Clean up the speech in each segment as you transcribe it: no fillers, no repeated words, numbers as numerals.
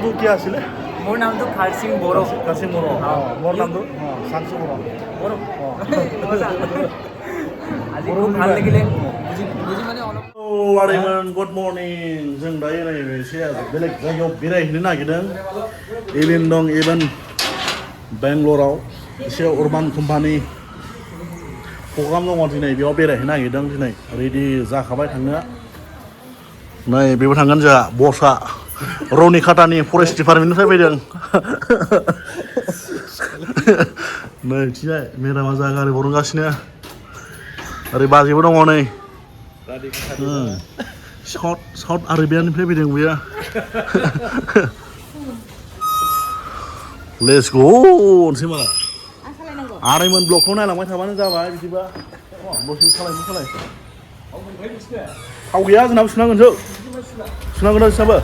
তো কি আছিলে? মোৰ নামটো খাৰসিং বড়ো। কাশিম বড়ো। মোৰ নামটো চাংচু বড়ো। বড়ো আজি খুব ভাল লাগিলে বুজি মানে অলপ आदैमोन गुड मर्निं। जों दायो नै एसे बेलेग जायगायाव बेरायहैनो नागिरदों। एलिन दं एलिन बेंगलराव एसे उर्बान कम्पानि प्रग्राम दङ दिनै, बेयाव बेरायहैनो नागिरदों। दिनै रेडि जाखाबाय थांनो। नै बेबो थांगोन जोंहा बसआ रनिखाटानि फरेस्ट डिपार्टमेन्टनिफ्राय फैदों। नै थिजाय मेदामा जा गारि बरनगासिनो। ओरै बाजैबो दङ नै साउथ आरबियानिफ्राय फैदों बेयो। लेट्स गो होनसै माला आदैमोन ब्लगखौ नायलांबाय थाबानो जाबाय। बिदिबा दसे सालाय थाव गैया जोंनाबो सुनांगोनसो सुनांगोन नोंसाबो।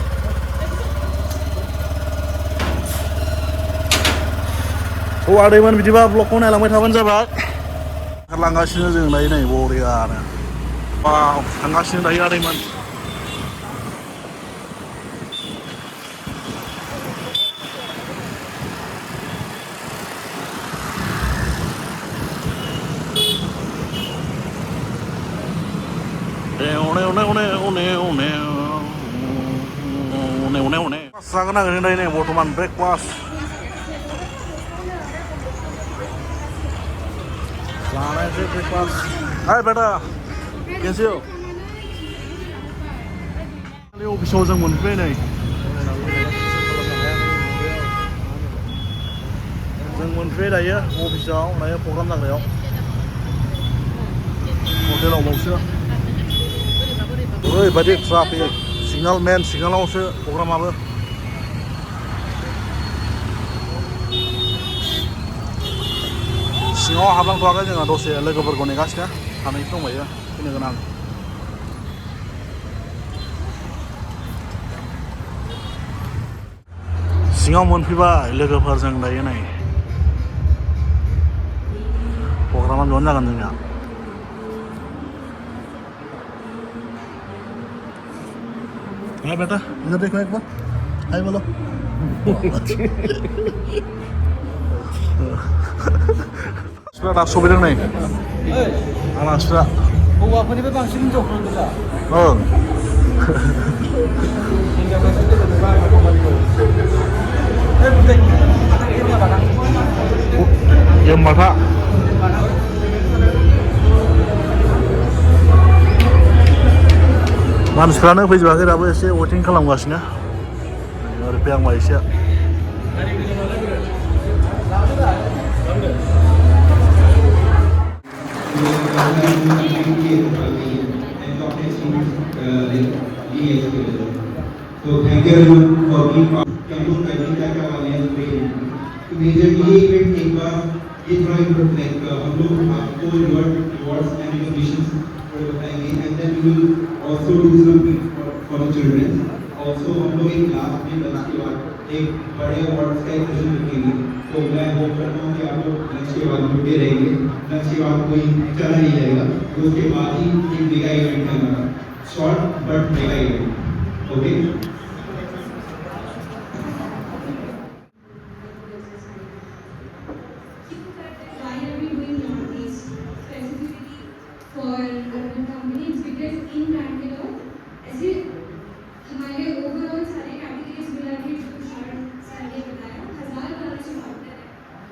आदैमोन बिदिबा ब्लगखौ नायलांबाय थाबानो जाबाय। ओंखारलांगासिनो जों दायो नै बरियानो थांगासिनो दायो आदैमोन। जागोन नागिरदों दायो नै बर्थमान ब्रेकफास्ट जानायसै ब्रेकफास्ट। हाय बेटा कैसे हो? अफिसाव जों मोनफैबाय नै जों मोनफैबाय दायो अफिसाव। दायो प्रग्राम जाग्रायाव हटेलाव बावसो ओरैबायदि ट्राफिक सिगनाल मेन सिगनालावसो प्रग्रामाबो। सिङाव हाबलांथ'वाखै जोङो दसे लोगोफोरखौ नेगासिनो सानैसो दंबायो फैनो गोनां। सिङाव मोनफैबाय लोगोफोरजों दायो नै प्रग्रामा बेयावनो जागोन जोंनिया। हाय बेटा इधर देखो एक बार हाय बोलो। दासो सफैदों नै आलासिफ्रा। हौवाफोरनिफ्राय बांसिन हिनजावफोर गोजा। ओं होमबाथा मानसिफ्रानो फैजोबाखै दाबो एसे वेटिं खालामगासिनो। ओरै फैहांबाय एसे। So thank you everyone for being part. Campus करने का क्या वाले हैं तो मेजरली इवेंट एक बार ये थोड़ा लाइक हम लोग आपको रिवॉर्ड्स एंड रिकॉग्निशंस बताएंगे and then we will also do something for the children. Also हम लोग एक लास्ट में लंच के बाद एक बड़े अवार्ड्स का एक सेशन रखेंगे। तो मैं होप करता हूँ कि आप लोग लंच के बाद जुटे रहेंगे। लंच के बाद कोई चला नहीं जाएगा तो उसके बाद ही एक मेगा इवेंट है हमारा, short but mega event. Okay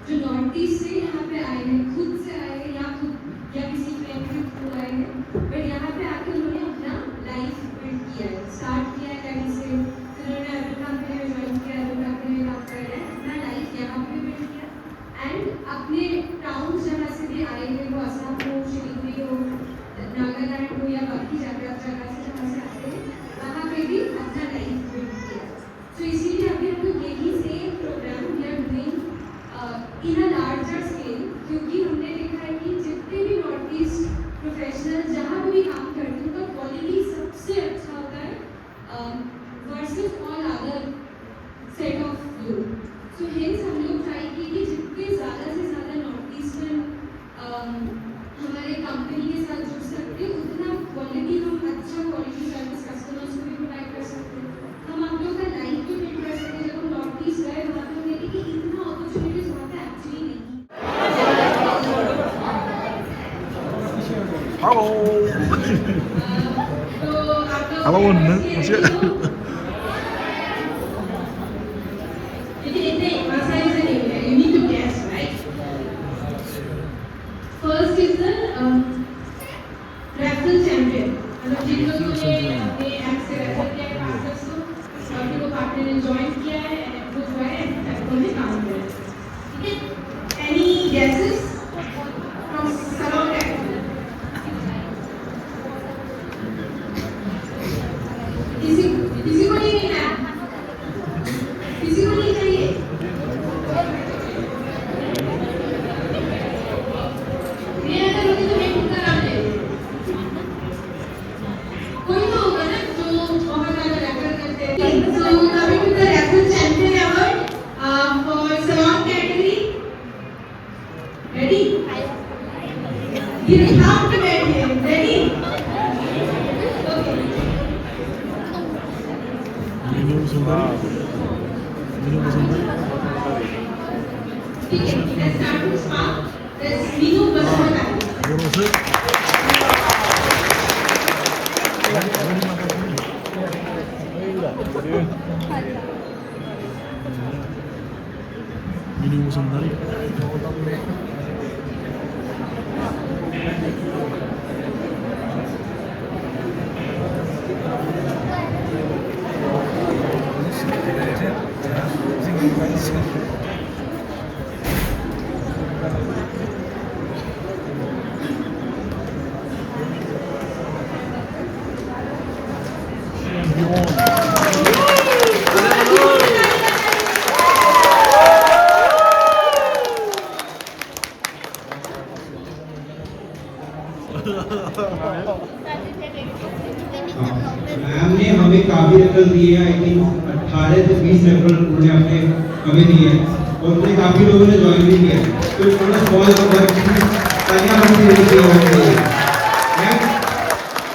जो नॉर्थ ईस्ट से यहाँ पे आए हैं, खुद से आए हैं या किसी फ्रेंड के थ्रू आए हैं, बट यहाँ पे आके उन्होंने अपना लाइफ बिल्ड किया है, स्टार्ट किया है कहीं से, फिर उन्होंने अर्बन कंपनी में ज्वाइन किया, अर्बन कंपनी में काम कर रहे हैं, अपना लाइफ यहाँ पे बिल्ड किया एंड अपने टाउन जहाँ से भी आए हैं, वो असम हो, शिलीगुड़ी हो, नागालैंड हो या बाकी जगह से जहाँ से आते हैं, वहाँ पे भी अपना लाइफ बिल्ड किया। तो इसीलिए अभी हम लोग यही same program we are doing in a larger scale, क्योंकि हमने देखा है कि जितने भी नॉर्थ ईस्ट प्रोफेशनल जहाँ भी काम करते हैं उनका क्वालिटी सबसे अच्छा होता है versus all other set of youth. So hence हम लोग ट्राई की कि जितने ज़्यादा से ज़्यादा नॉर्थ ईस्टर्न हमारे कंपनी के साथ जुड़ सकते हैं, उतना क्वालिटी हम अच्छा क्वालिटी सर्विस कस्टमर्स को भी प्रोवाइड कर सकते हैं, हम आप लोग का लाइफ भी बिल्ड कर सकते हैं। apapun maksudnya ini masa is an area. You need to guess, right? First is the raffle champion. मतलब जिन लोगों ने अपने ऐप से रेफर किया क्लासेस को सभी को पार्टनर ने ज्वाइन किया है ऐप को जो है ऐप में काम कर रहे हैं ठीक है any guesses from Salon Tech किसी किसी को नहीं है किसी को नहीं चाहिए ये अगर होती तो मैं खुद का नाम ले कोई तो होगा ना जो बहुत ज्यादा रेफर करते हैं so coming to the raffle champion award for salon category ready ये काम पे बैठे ready minum sendiri ठीक है let's start with spa let's Minu Basmata Borosuk minum sendiri ma'am ने हमें काफी रेफरल दिए हैं आई थिंक 18 से 20 रेफरल उन्होंने अपने हमें दिए हैं और उन्हें काफी लोगों ने ज्वाइन भी किया है तो थोड़ा बहुत वर्क तालियां बन रही है मैम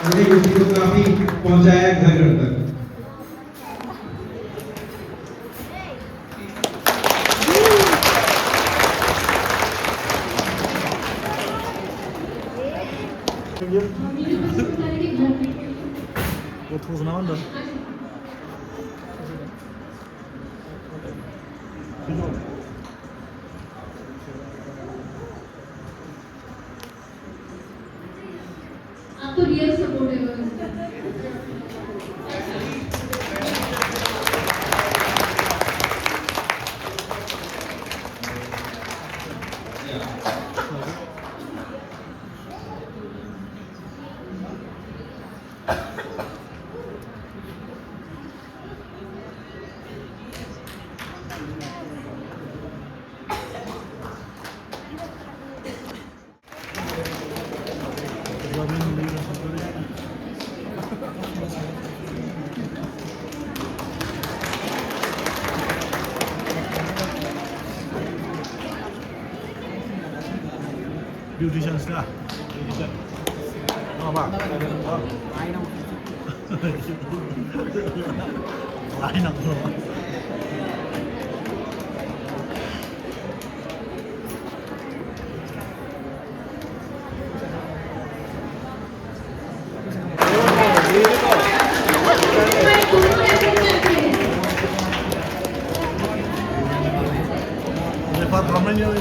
मुझे किसी को काफी पहुंचाया है घर घर तक Minu Basmata के घर में वो थोसना बंदा आपको रियल सपोर्ट है beautician lah apa lain aku lepas ramai ni ya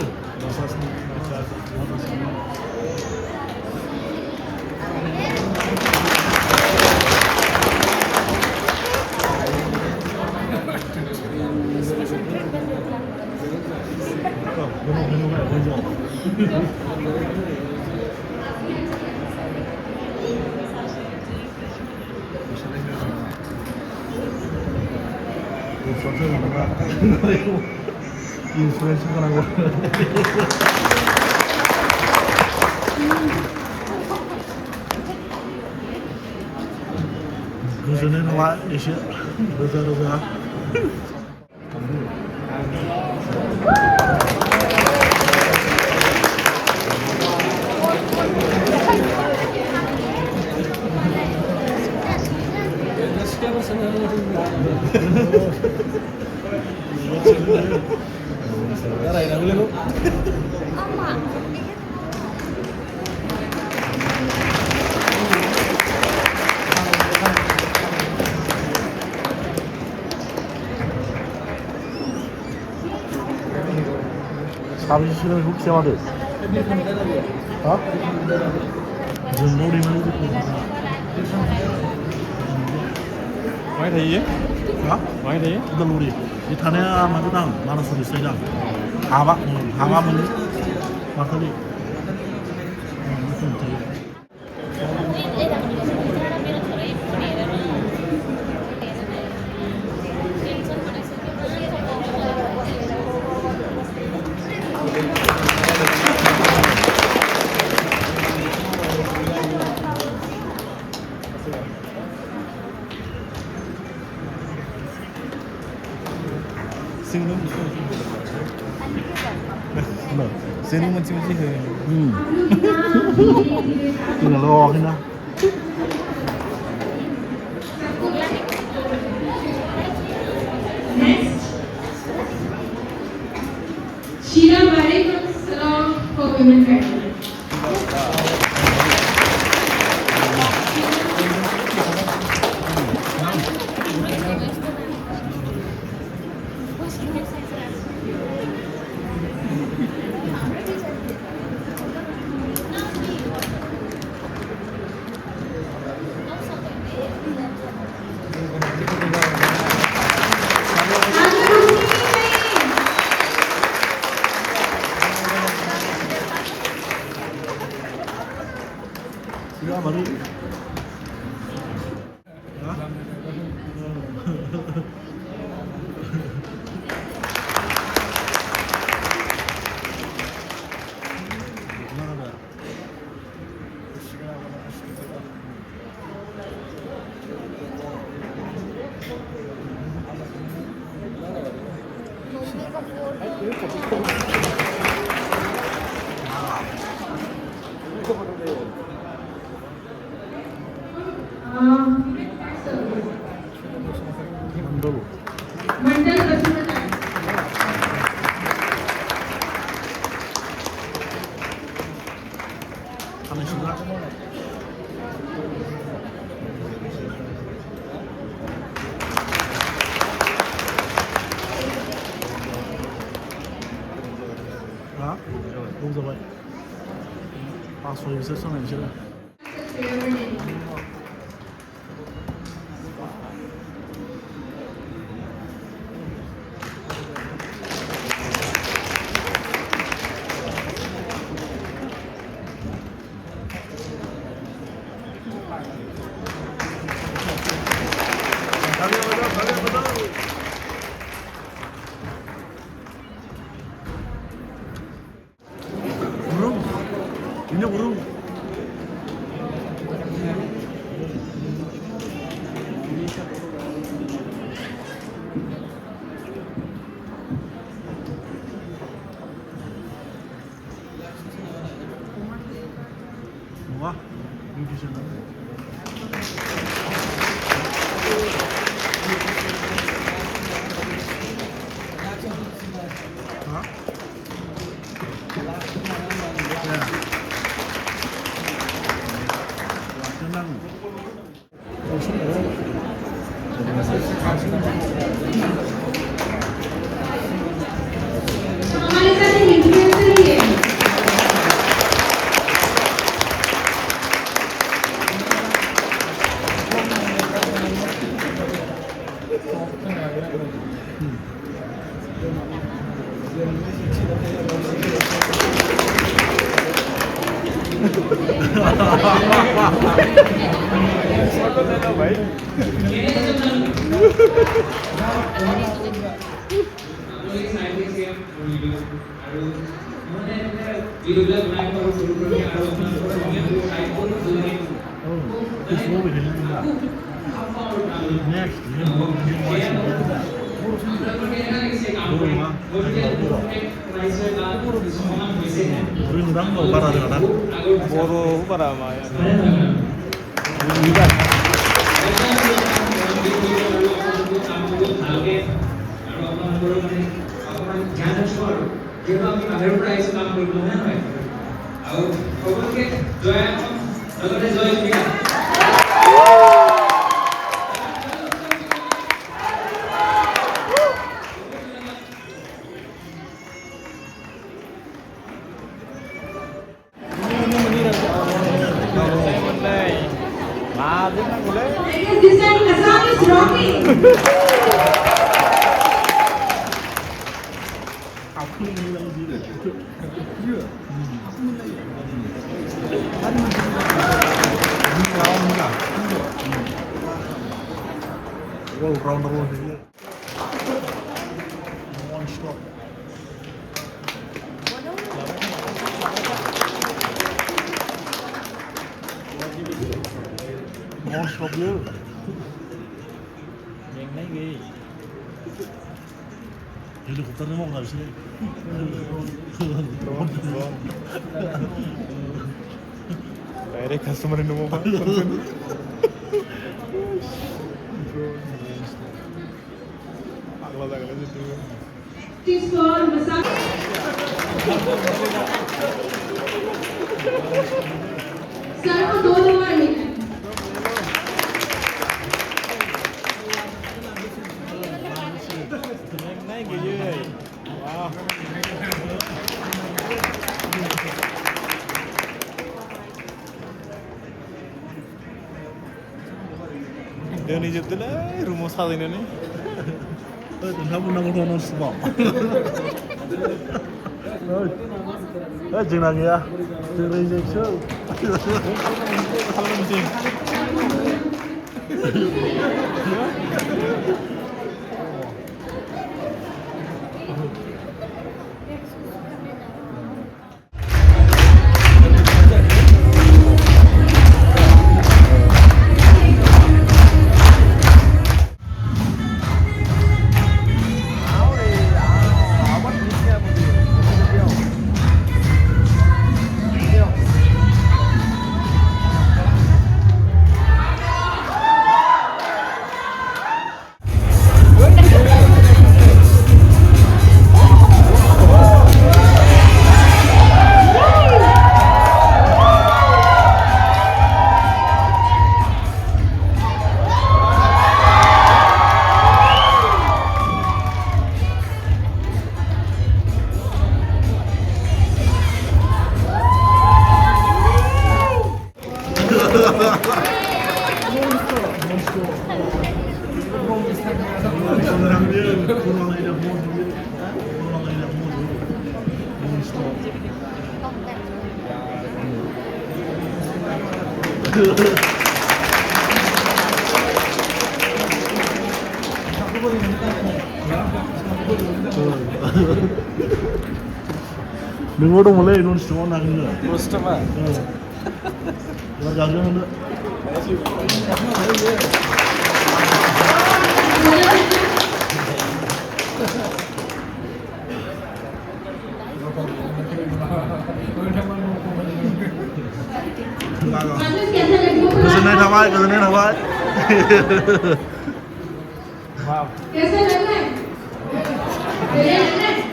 influencer orang Gözüne var işi rıza साबेसे सिगांनिखौ खिथामारदो हा जोंनाव दैमानि जिखुनु माहाय थायो हा माहाय थायो उदालगुरि बे थानाया माथो दां मानासनि साइड दां हाबा मोनो माथालि जोंनो मोनसे मोनसे हो जोंना लवाखैना Next, Sheila Barik from Salon for Women Federation. Siapa baru? Mandul. Mandal Basudhan. Kami sudah. Hah? Belum sampai. Pasal bisa sana bisa. Burung, ini burung. Wah, ini di sana. Hah? Ya. Tenang. हमारे साथ एक influencer भी है Isso begini enggak. Next, ini mau burung mah, burung udang mau parah dengan বড় houbara Maya Wow, round the world here. One stop. One stop here. Yang naik gini. Helikopternya mau nggak sih? Direct customer yang mau pak. Agak itu. This for massage. Sir को 2 number मिला है। Yang naik gini. Wah. Dia ni jatuh lah, rumah sah ini ni. Nggak pernah nonton semua. Jangan lagi ya. Jangan injection. Kalau penting. Nunggu mulai non stop nak ni. Terus coba. Jaga mana? आनंद कैसा लगा? Kesenai hawai, kesenai hawai. कैसा लग रहा है? बढ़िया लग रहा है?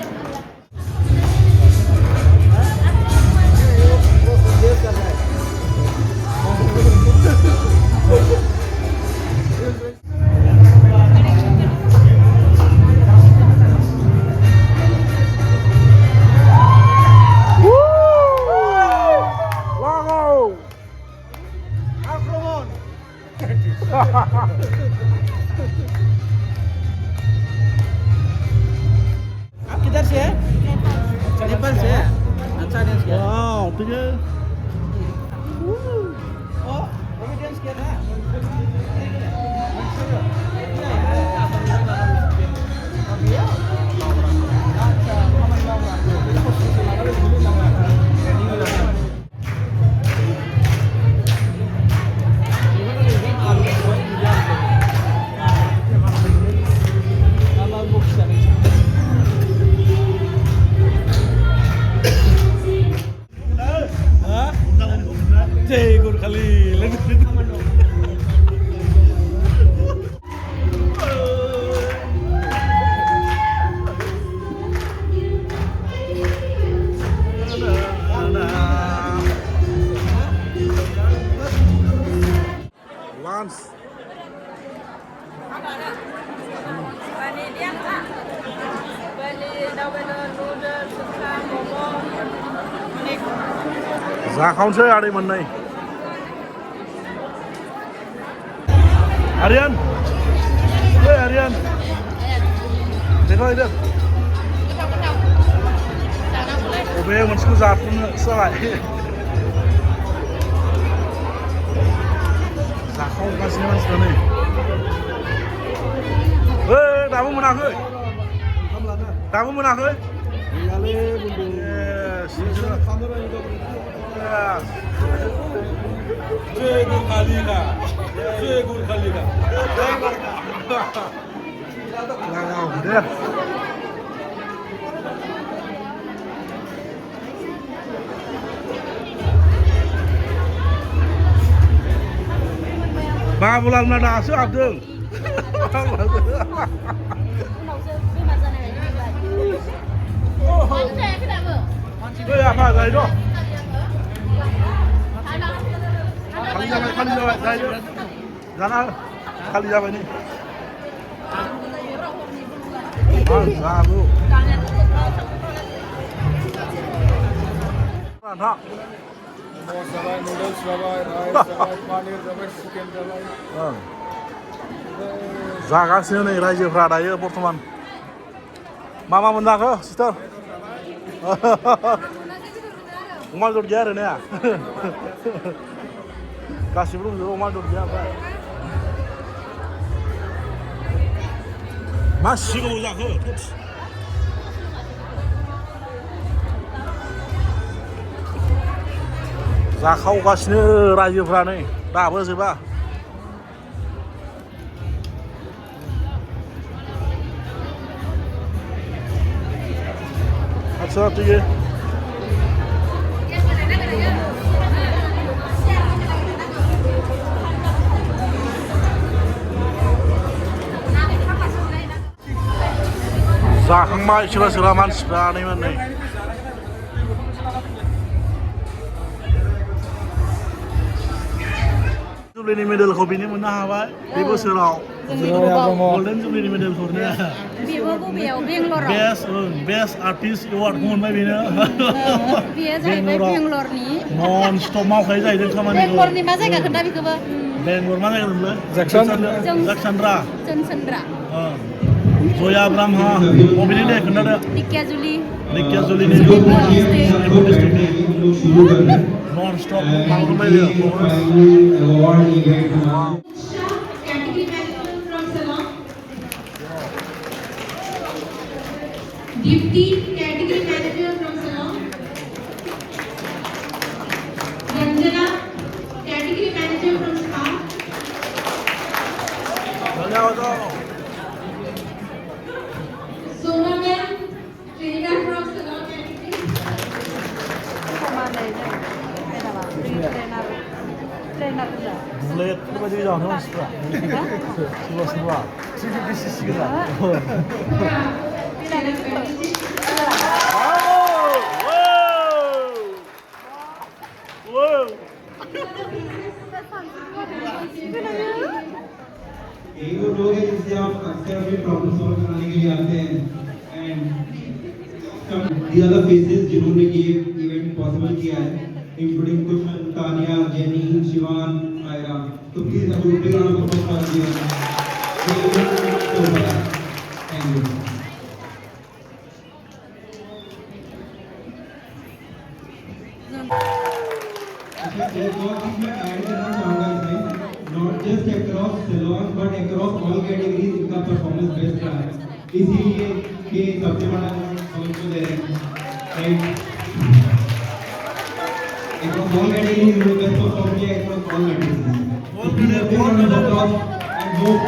आप किधर से हैं? नेपाल से हैं? अच्छा डांस किया। Wow, tiga. ओ, वो भी डांस किया था? Cek gur kali. Lunch. Vanilya Kak. Beli double noodle, suka momo. जाखाउँछ आडै भन्नै आर्यन Rian. देखो इधर अबे मुझको जातुन सलाय जाखाव गासिनो मानसिफ्रा नै दाबो मोनाखै दाबो मोनाखै deh ba bulan mana asu abdul apa dari itu kali jalan dari itu sana kali jalan ini Sabu. Mantap. Sabai noodles, sabai rice, sabai paneer, sabai chicken, sabai. जागासिनो नै रायजोफ्रा दायो बर्थमान मा मोनजाखो सिस्टार अमा बेदर गैया आरो ने गासिबो दंजोबो अमा बेदर गैया ओमफ्राय मा सिगाङाव जाखो जाखावगासिनो रायजोफ्रा नै दाबो जोबा आच्छा ठीक है जाखांबाय सोरबा सोरबा मानसिफ्रा नै जुबलिनि मेडेलखौ बेनो मोननो हाबाय बे बोसोराव गल्डेन जुबलिनि मेडेलखौ बेस्ट आर्टिस्ट एवार्डखौ मोनबाय बेनो बेंगलरनि नन स्टप मावखायो जाहैदों खामानिखौ बेंगलरनि मा जायगा खोन्था बेखौबो बेंगलर मा जायगा होनलै जाकसान्द्रा जया ब्रह्मा बबेनि दे खोन्थादो दिकियाजुलिनि नन स्टप मावबाय category manager from Salon. Dipti, category manager from Salon. Ranjana, category manager from Spa. Soma ma'am, trainer from Salon category. Bulet berbaju hijau, no sebelah. Sebelah. 350cc kita. Wow. एक वो लोग हैं जिससे आप अक्सर अपनी प्रॉब्लम सॉल्व कराने के लिए आते हैं एंड the other faces जिन्होंने ये इवेंट पॉसिबल किया है इंक्लूडिंग कुछ तानिया जेनी शिवान आयरा तो प्लीज अब एक राउंड ऑफ अप्लॉज दीजिए थैंक यू एक और चीज मैं ऐड करना चाहूंगा इसमें not just across salon but across all categories इनका परफॉर्मेंस बेस्ट रहा है इसीलिए ये सबसे बड़ा हम इसको दे रहे हैं राइट अक्रॉस ऑल कैटेगरीज इन्होंने बेस्ट परफॉर्म किया across all categories and hope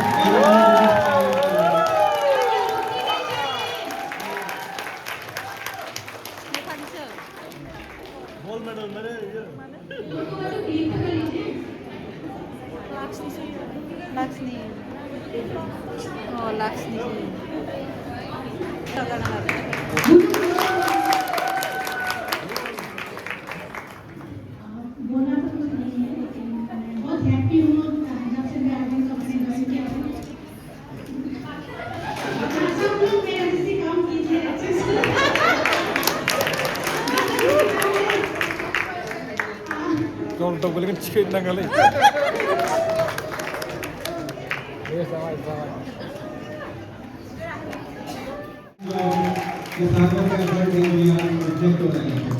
gold medal मेरे ये Laksmi. बोलना तो कुछ नहीं है लेकिन बहुत हैप्पी हूँ जब से मैं आगे कंपनी ज्वाइन किया हूँ सब लोग मेरे से काम कीजिए अच्छे से Kalau tak boleh kan cikgu nak kali. Yes, sama. ये सागर के अंदर जो यहाँ प्रोजेक्ट हो रहे हैं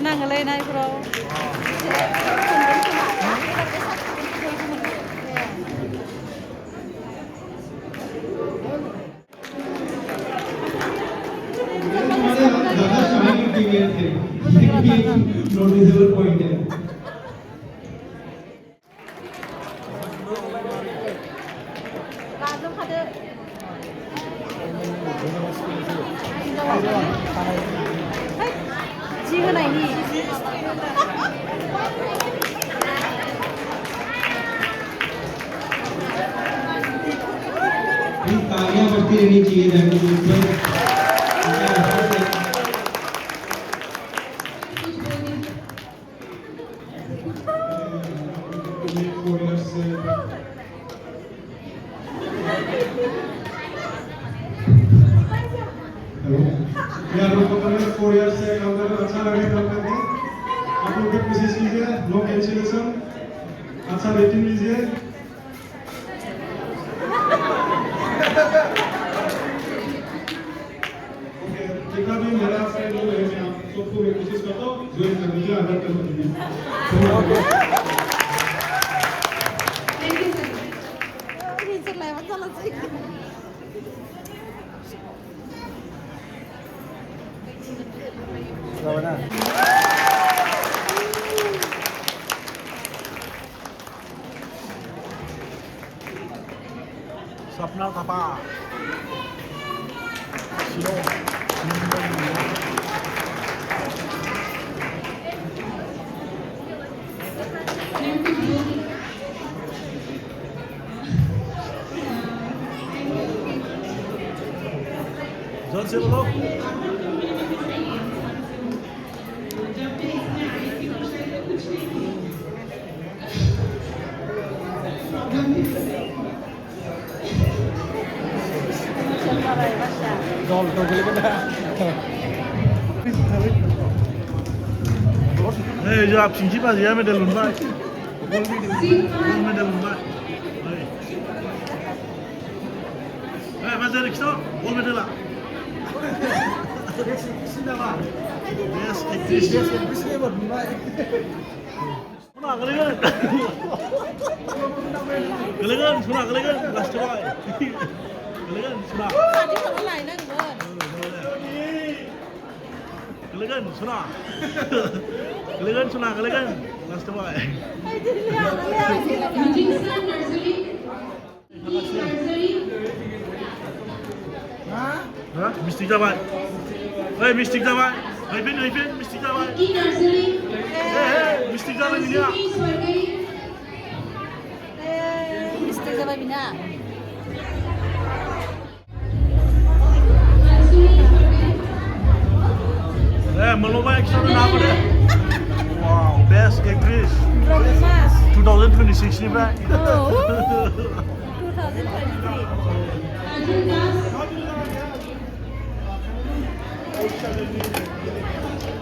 Nang lên đây bro. ज़्यादा शाइनी फीमेल थे नोटिसेबल पॉइंट है Chiếc này nhỉ? तालियां बजती रहनी चाहिए ताकि ऊपर उनका एफर्ट है यार लोग पता नहीं 4 इयर्स से काम कर रहे हैं, अच्छा लगे काम करके आप लोग भी कोशिश कीजिए नो कैंसिलेशन अच्छा रेटिंग लीजिए ओके जितना भी मेरा फ्रेंड लोग है मैं आप सबको मैं कोशिश करता हूँ ज्वाइन करने की अगर कर दीजिए thank you sir Chiếc này vẫn rất là xinh. Sapna Thapa. Silo. जोर से बोलो जो आप चिंची पास गया मैं डलूंगा मैं डलूंगा mas Eric só vou meter lá yes सुना करेगा सुना करेगा लास्ट बाय करेगा सुना Đi không lại nữa rồi. kalian सुना kalian सुना kalian last by meeting sir nursery nursery हाँ मिस्टी जाबाय मिस्टी जाबाय मिस्टी जाबाय की नर्सरी मिस्टी जाबाय ni dia स्वर्गरी Mr. Zababina. Maloma extra na apa dia wow best actress Bromas. 2026 ni bang 2023. काजल दास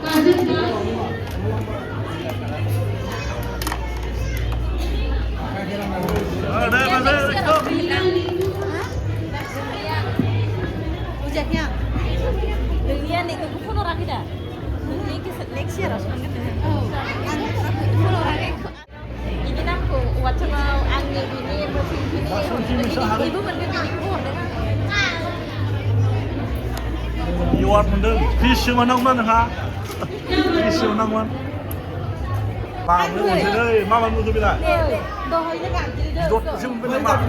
काजल दास ada mana itu लीला Neetu Ujaknya. Dengan ni aku pun orang kita. Ini kisah next year harus banget. Oh, pun orang itu. Ini aku wacana angin ini musim ini. Ibu mending ibu mending. Iwat mendeng fish manang man ha fish manang man Pam ni mesti deh mama mu tu bila Dohoi ni kan jadi dah. dot sim benda mak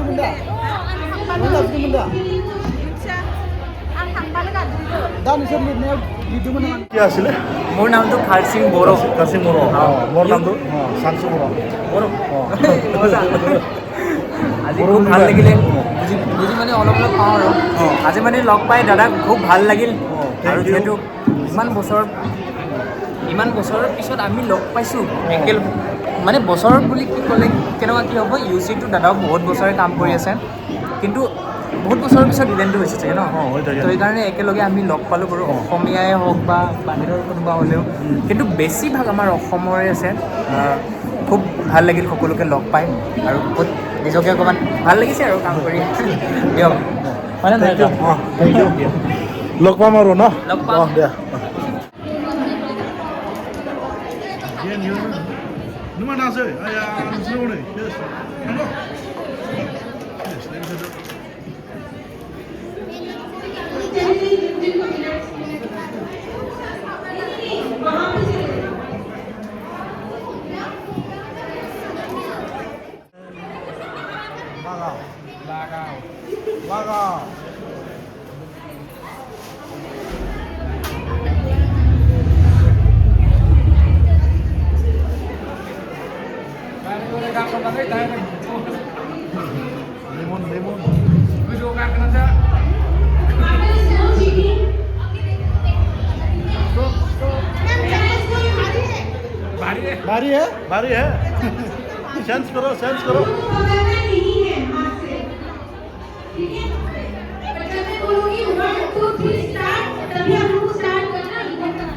কি আছিলে মোৰ নামটো খাৰসিং বড়ো কাসিম মোৰো মোৰ নামটো সাংসু মোৰো আজি খুব ভাল লাগিলে বুজি বুজি মানে অলপ অলপ পাওঁ আৰু আজি মানে লগ পাই দাদাক খুব ভাল লাগিল আৰু যিহেতু ইমান বছৰৰ পিছত আমি লগ পাইছোঁ একেল মানে বছৰত বুলি কি ক'লে কেনেকুৱা কি হ'ব ইউ চিটো দাদাও বহুত বছৰে কাম কৰি আছে কিন্তু বহুত বছৰৰ পিছত ইভেণ্টটো হৈছে চাগে ন হৈ থাকে। তো সেইকাৰণে একেলগে আমি লগ পালোঁ বাৰু অসমীয়াই হওক বা বাহিৰৰ কোনোবা হ'লেও কিন্তু বেছিভাগ আমাৰ অসমৰে আছে খুব ভাল লাগিল সকলোকে লগ পাই আৰু বহুত নিজকে অকণমান ভাল লাগিছে আৰু কাম কৰি দিয়ক হয়নে নহয় থেংক ইউ লগ পাম আৰু ন লগ পাম। দিয়া Numan nasa ay snow ni. Yes. Ano? Yes, let me do. Lagaw. Lemon. भारी है सेंस करो पकड़ना नहीं है हाथ से ठीक है पर जब मैं बोलूंगी 1 2 3 स्टार्ट तभी हम लोग स्टार्ट करना इधर का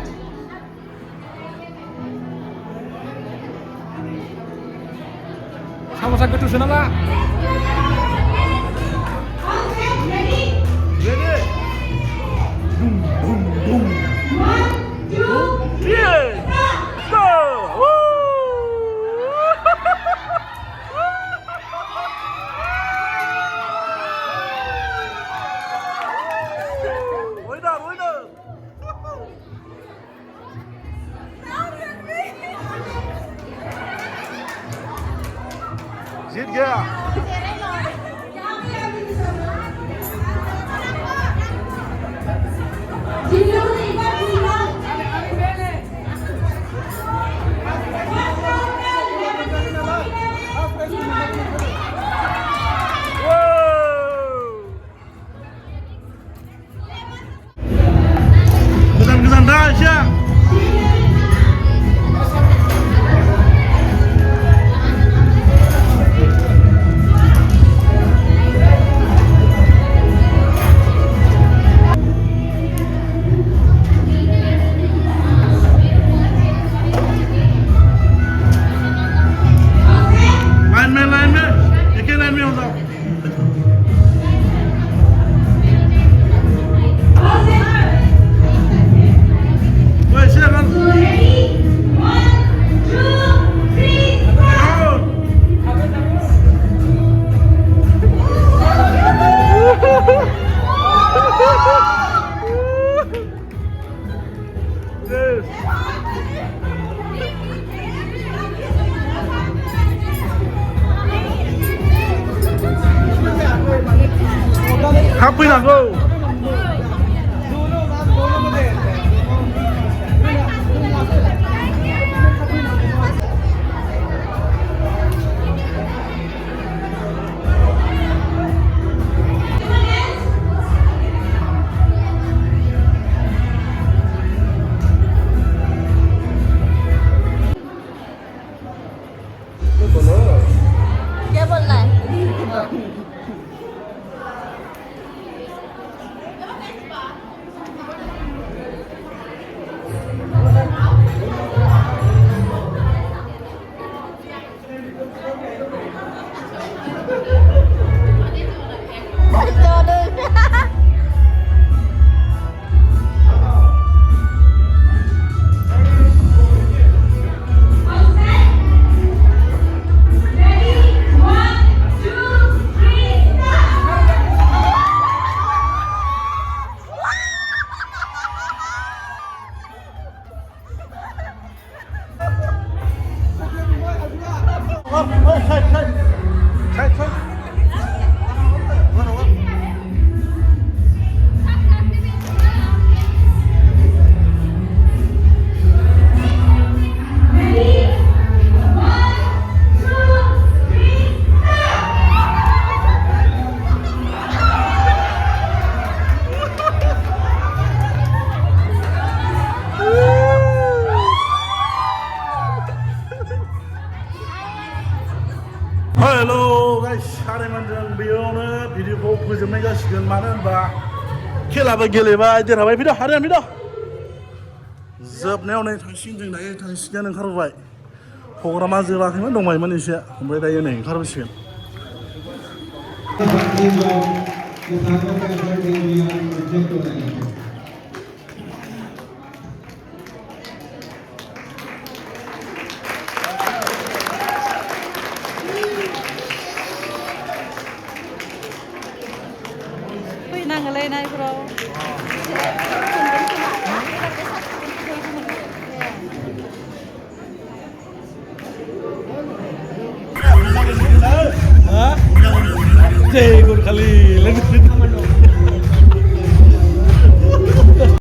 Sama-sama gitu sana lah. ready Ready? 1 2 Yes! Go! Woo! Winner! जीत गया जिन लोगों ने एक बार पूछा Kesan dah Syah. लाइन में एक ही लाइन में हो जाओ वैसे अगर Happy na go. क्या बोलना है फोजोबनाय जासिगोन मानो होनबा खेलाबो गेलेबाय देरहाबाय फैद' हारियान फैद' जोबनायाव नै थांसिगोन जों दायो थांसिगोन ओंखारबोबाय प्रग्रामा जोबाखैमोन दंबायमोन एसे ओमफ्राय दायो नै ओंखारबोसिगोन फैनांगोनलै नायफोराव जय गुरखालि